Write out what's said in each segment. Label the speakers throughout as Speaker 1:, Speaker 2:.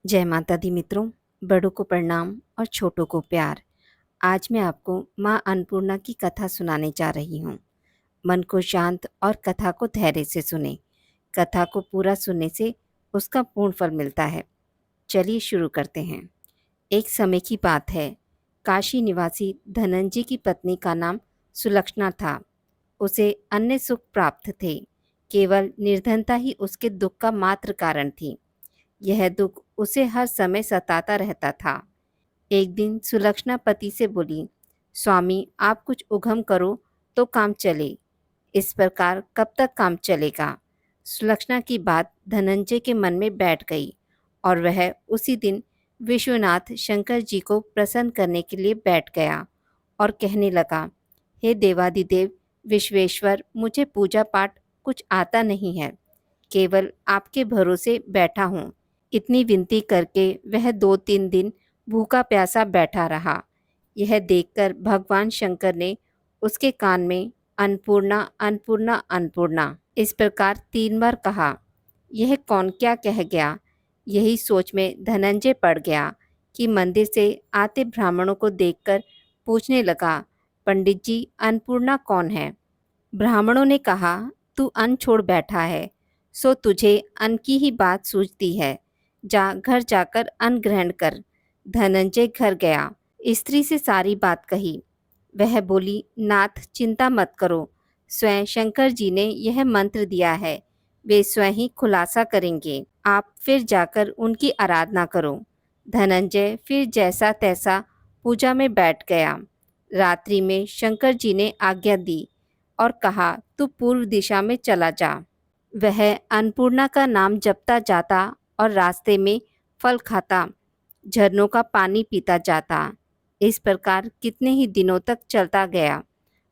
Speaker 1: जय माता दी मित्रों, बड़ों को प्रणाम और छोटों को प्यार। आज मैं आपको माँ अन्नपूर्णा की कथा सुनाने जा रही हूँ। मन को शांत और कथा को धैर्य से सुने। कथा को पूरा सुनने से उसका पूर्ण फल मिलता है। चलिए शुरू करते हैं। एक समय की बात है। काशी निवासी धनंजय की पत्नी का नाम सुलक्षणा था। उसे अन्य सुख प्राप्त थे, केवल निर्धनता ही उसके दुख का मात्र कारण थी। यह दुख उसे हर समय सताता रहता था। एक दिन सुलक्षणा पति से बोली, स्वामी आप कुछ उघम करो तो काम चले। इस प्रकार कब तक काम चलेगा? सुलक्षणा की बात धनंजय के मन में बैठ गई और वह उसी दिन विश्वनाथ शंकर जी को प्रसन्न करने के लिए बैठ गया और कहने लगा, हे देवादिदेव विश्वेश्वर, मुझे पूजा पाठ कुछ आता नहीं है, केवल आपके भरोसे बैठा हूँ। इतनी विनती करके वह 2-3 दिन भूखा प्यासा बैठा रहा। यह देखकर भगवान शंकर ने उसके कान में अन्नपूर्णा अन्नपूर्णा अन्नपूर्णा इस प्रकार 3 बार कहा। यह कौन क्या कह गया? यही सोच में धनंजय पड़ गया कि मंदिर से आते ब्राह्मणों को देखकर पूछने लगा, पंडित जी अन्नपूर्णा कौन है? ब्राह्मणों ने कहा, तू अन्न छोड़ बैठा है, सो तुझे अन्न की ही बात सूझती है। जा घर जाकर अन्न ग्रहण कर। धनंजय घर गया, स्त्री से सारी बात कही। वह बोली, नाथ चिंता मत करो, स्वयं शंकर जी ने यह मंत्र दिया है, वे स्वयं ही खुलासा करेंगे। आप फिर जाकर उनकी आराधना करो। धनंजय फिर जैसा तैसा पूजा में बैठ गया। रात्रि में शंकर जी ने आज्ञा दी और कहा, तू पूर्व दिशा में चला जा। वह अन्नपूर्णा का नाम जपता जाता और रास्ते में फल खाता, झरनों का पानी पीता जाता। इस प्रकार कितने ही दिनों तक चलता गया।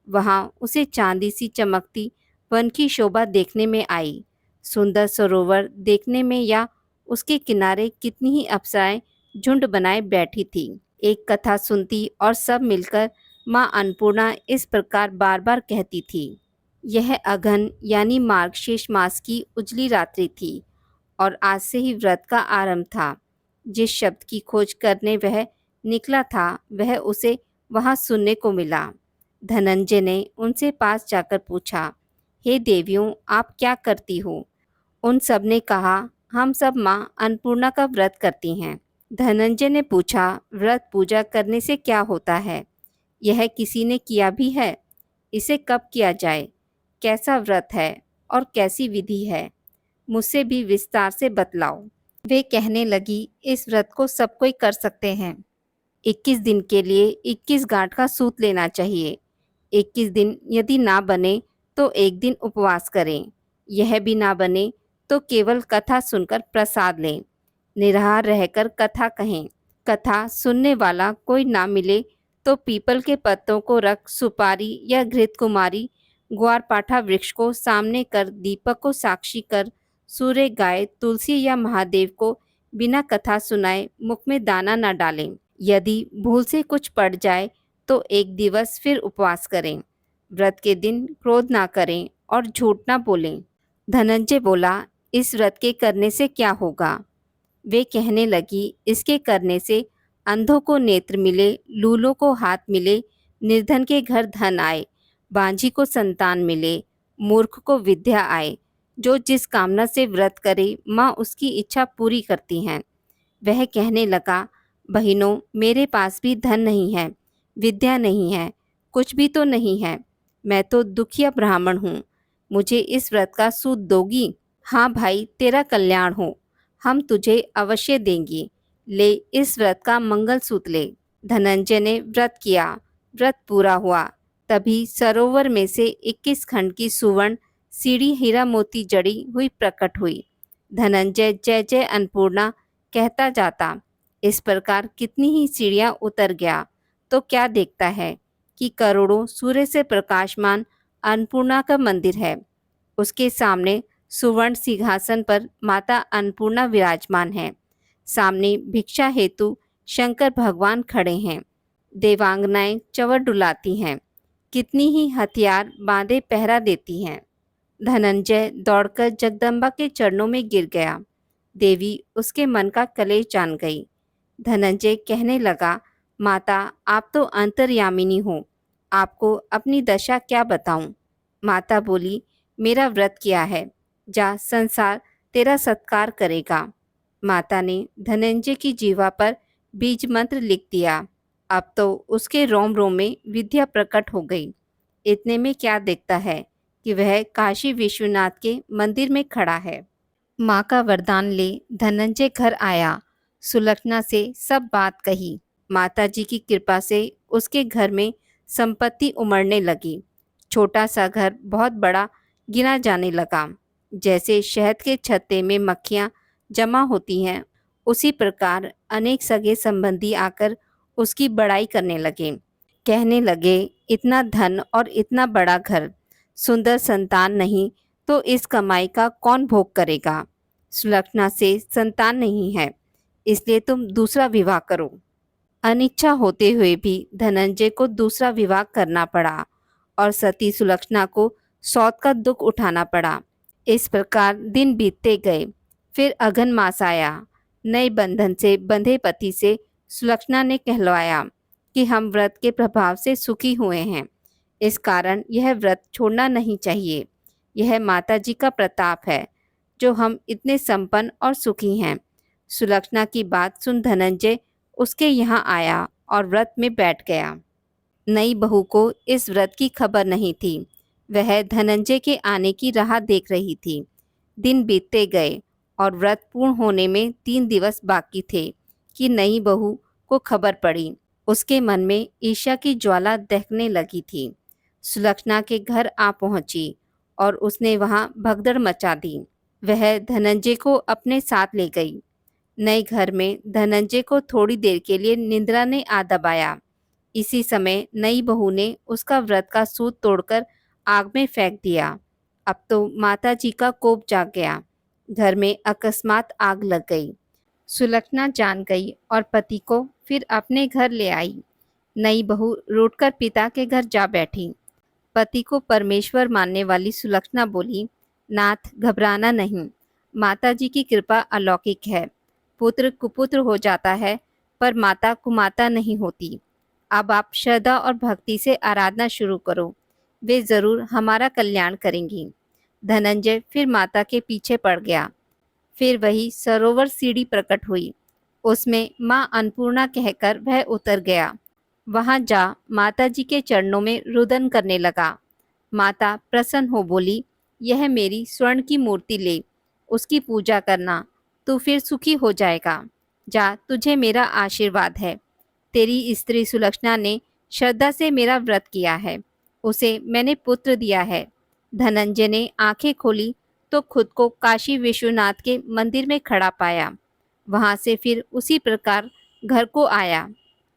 Speaker 1: वहां उसे चांदी सी चमकती वन की शोभा देखने में आई। सुंदर सरोवर देखने में या उसके किनारे कितनी ही अप्सराएं झुंड बनाए बैठी थी। एक कथा सुनती और सब मिलकर माँ अन्नपूर्णा इस प्रकार बार बार कहती थी। यह अघन यानी मार्गशीर्ष मास की उजली रात्रि थी और आज से ही व्रत का आरंभ था। जिस शब्द की खोज करने वह निकला था वह उसे वहां सुनने को मिला। धनंजय ने उनसे पास जाकर पूछा, हे देवियों आप क्या करती हो? उन सब ने कहा, हम सब माँ अन्नपूर्णा का व्रत करती हैं। धनंजय ने पूछा, व्रत पूजा करने से क्या होता है? यह किसी ने किया भी है? इसे कब किया जाए? कैसा व्रत है और कैसी विधि है? मुझसे भी विस्तार से बतलाओ। वे कहने लगी, इस व्रत को सब कोई कर सकते हैं। 21 दिन के लिए 21 गांठ का सूत लेना चाहिए। 21 दिन यदि ना बने तो एक दिन उपवास करें। यह भी ना बने तो केवल कथा सुनकर प्रसाद लें। निराहार रहकर कथा कहें। कथा सुनने वाला कोई ना मिले तो पीपल के पत्तों को रख सुपारी या घृत कुमारी ग्वारपाठा वृक्ष को सामने कर दीपक को साक्षी कर सूर्य गाय तुलसी या महादेव को बिना कथा सुनाए मुख में दाना न डालें। यदि भूल से कुछ पड़ जाए तो एक दिवस फिर उपवास करें। व्रत के दिन क्रोध ना करें और झूठ ना बोलें। धनंजय बोला, इस व्रत के करने से क्या होगा? वे कहने लगी, इसके करने से अंधों को नेत्र मिले, लूलों को हाथ मिले, निर्धन के घर धन आए, बांझी को संतान मिले, मूर्ख को विद्या आए। जो जिस कामना से व्रत करे माँ उसकी इच्छा पूरी करती हैं। वह कहने लगा, बहनों मेरे पास भी धन नहीं है, विद्या नहीं है, कुछ भी तो नहीं है। मैं तो दुखिया ब्राह्मण हूँ, मुझे इस व्रत का सूद दोगी? हाँ भाई, तेरा कल्याण हो, हम तुझे अवश्य देंगे। ले इस व्रत का मंगल सूत्र ले। धनंजय ने व्रत किया। व्रत पूरा हुआ। तभी सरोवर में से 21 खंड की सुवर्ण सीढ़ी हीरा मोती जड़ी हुई प्रकट हुई। धनंजय जय जय अन्नपूर्णा कहता जाता। इस प्रकार कितनी ही सीढ़ियां उतर गया तो क्या देखता है कि करोड़ों सूर्य से प्रकाशमान अन्नपूर्णा का मंदिर है। उसके सामने सुवर्ण सिंहासन पर माता अन्नपूर्णा विराजमान है। सामने भिक्षा हेतु शंकर भगवान खड़े हैं। देवांगनाएं चंवर डुलाती हैं। कितनी ही हथियार बांधे पहरा देती हैं। धनंजय दौड़कर जगदम्बा के चरणों में गिर गया। देवी उसके मन का कलेश जान गई। धनंजय कहने लगा, माता आप तो अंतर्यामिनी हो, आपको अपनी दशा क्या बताऊं। माता बोली, मेरा व्रत किया है, जा संसार तेरा सत्कार करेगा। माता ने धनंजय की जीवा पर बीज मंत्र लिख दिया। अब तो उसके रोम रोम में विद्या प्रकट हो गई। इतने में क्या दिखता है कि वह काशी विश्वनाथ के मंदिर में खड़ा है। माँ का वरदान ले धनंजय घर आया। सुलक्षणा से सब बात कही। माताजी की कृपा से उसके घर में संपत्ति उमड़ने लगी। छोटा सा घर बहुत बड़ा गिना जाने लगा। जैसे शहद के छत्ते में मक्खियाँ जमा होती हैं, उसी प्रकार अनेक सगे संबंधी आकर उसकी बड़ाई करने लगे। कहने लगे, इतना धन और इतना बड़ा घर, सुंदर संतान नहीं तो इस कमाई का कौन भोग करेगा। सुलक्षणा से संतान नहीं है, इसलिए तुम दूसरा विवाह करो। अनिच्छा होते हुए भी धनंजय को दूसरा विवाह करना पड़ा और सती सुलक्षणा को सौत का दुख उठाना पड़ा। इस प्रकार दिन बीतते गए। फिर अघन मास आया। नए बंधन से बंधे पति से सुलक्षणा ने कहलवाया कि हम व्रत के प्रभाव से सुखी हुए हैं, इस कारण यह व्रत छोड़ना नहीं चाहिए। यह माता जी का प्रताप है जो हम इतने संपन्न और सुखी हैं। सुलक्षणा की बात सुन धनंजय उसके यहाँ आया और व्रत में बैठ गया। नई बहू को इस व्रत की खबर नहीं थी। वह धनंजय के आने की राह देख रही थी। दिन बीतते गए और व्रत पूर्ण होने में 3 दिवस बाकी थे कि नई बहू को खबर पड़ी। उसके मन में ईर्ष्या की ज्वाला दहकने लगी थी। सुलक्षणा के घर आ पहुंची और उसने वहां भगदड़ मचा दी। वह धनंजय को अपने साथ ले गई। नए घर में धनंजय को थोड़ी देर के लिए निद्रा ने आ दबाया। इसी समय नई बहू ने उसका व्रत का सूत तोड़कर आग में फेंक दिया। अब तो माता जी का कोप जाग गया। घर में अकस्मात आग लग गई। सुलक्षणा जान गई और पति को फिर अपने घर ले आई। नई बहू रूठकर पिता के घर जा बैठी। पति को परमेश्वर मानने वाली सुलक्षणा बोली, नाथ घबराना नहीं, माता जी की कृपा अलौकिक है। पुत्र कुपुत्र हो जाता है पर माता कुमाता नहीं होती। अब आप श्रद्धा और भक्ति से आराधना शुरू करो, वे जरूर हमारा कल्याण करेंगी। धनंजय फिर माता के पीछे पड़ गया। फिर वही सरोवर सीढ़ी प्रकट हुई। उसमें माँ अन्नपूर्णा कहकर वह उतर गया। वहां जा माता जी के चरणों में रुदन करने लगा। माता प्रसन्न हो बोली, यह मेरी स्वर्ण की मूर्ति ले, उसकी पूजा करना, तू फिर सुखी हो जाएगा। जा, तुझे मेरा आशीर्वाद है। तेरी स्त्री सुलक्षणा ने श्रद्धा से मेरा व्रत किया है, उसे मैंने पुत्र दिया है। धनंजय ने आंखें खोली तो खुद को काशी विश्वनाथ के मंदिर में खड़ा पाया। वहां से फिर उसी प्रकार घर को आया।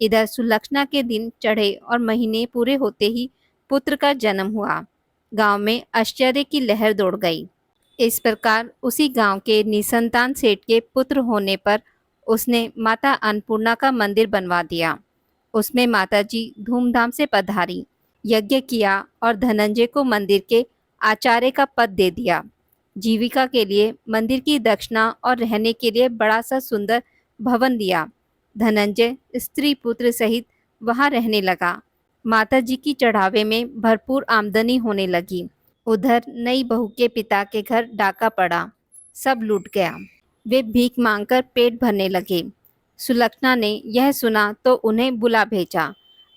Speaker 1: इधर सुलक्षणा के दिन चढ़े और महीने पूरे होते ही पुत्र का जन्म हुआ। गांव में आश्चर्य की लहर दौड़ गई। इस प्रकार उसी गांव के निसंतान सेठ के पुत्र होने पर उसने माता अन्नपूर्णा का मंदिर बनवा दिया। उसमें माताजी धूमधाम से पधारी, यज्ञ किया और धनंजय को मंदिर के आचार्य का पद दे दिया। जीविका के लिए मंदिर की दक्षिणा और रहने के लिए बड़ा सा सुंदर भवन दिया। धनंजय स्त्री पुत्र सहित वहां रहने लगा। माताजी की चढ़ावे में भरपूर आमदनी होने लगी। उधर नई बहू के पिता के घर डाका पड़ा, सब लूट गया। वे भीख मांगकर पेट भरने लगे। सुलक्षणा ने यह सुना तो उन्हें बुला भेजा,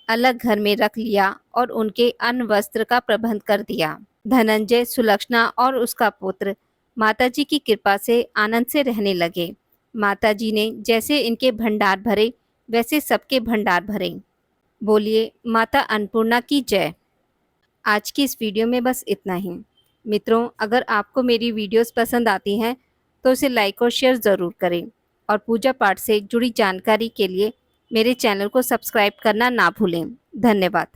Speaker 1: अलग घर में रख लिया और उनके अन्न वस्त्र का प्रबंध कर दिया। धनंजय, सुलक्षणा और उसका पुत्र माताजी की कृपा से आनंद से रहने लगे। माताजी ने जैसे इनके भंडार भरे वैसे सबके भंडार भरे। बोलिए माता अन्नपूर्णा की जय। आज की इस वीडियो में बस इतना ही। मित्रों, अगर आपको मेरी वीडियोस पसंद आती हैं तो इसे लाइक और शेयर ज़रूर करें और पूजा पाठ से जुड़ी जानकारी के लिए मेरे चैनल को सब्सक्राइब करना ना भूलें। धन्यवाद।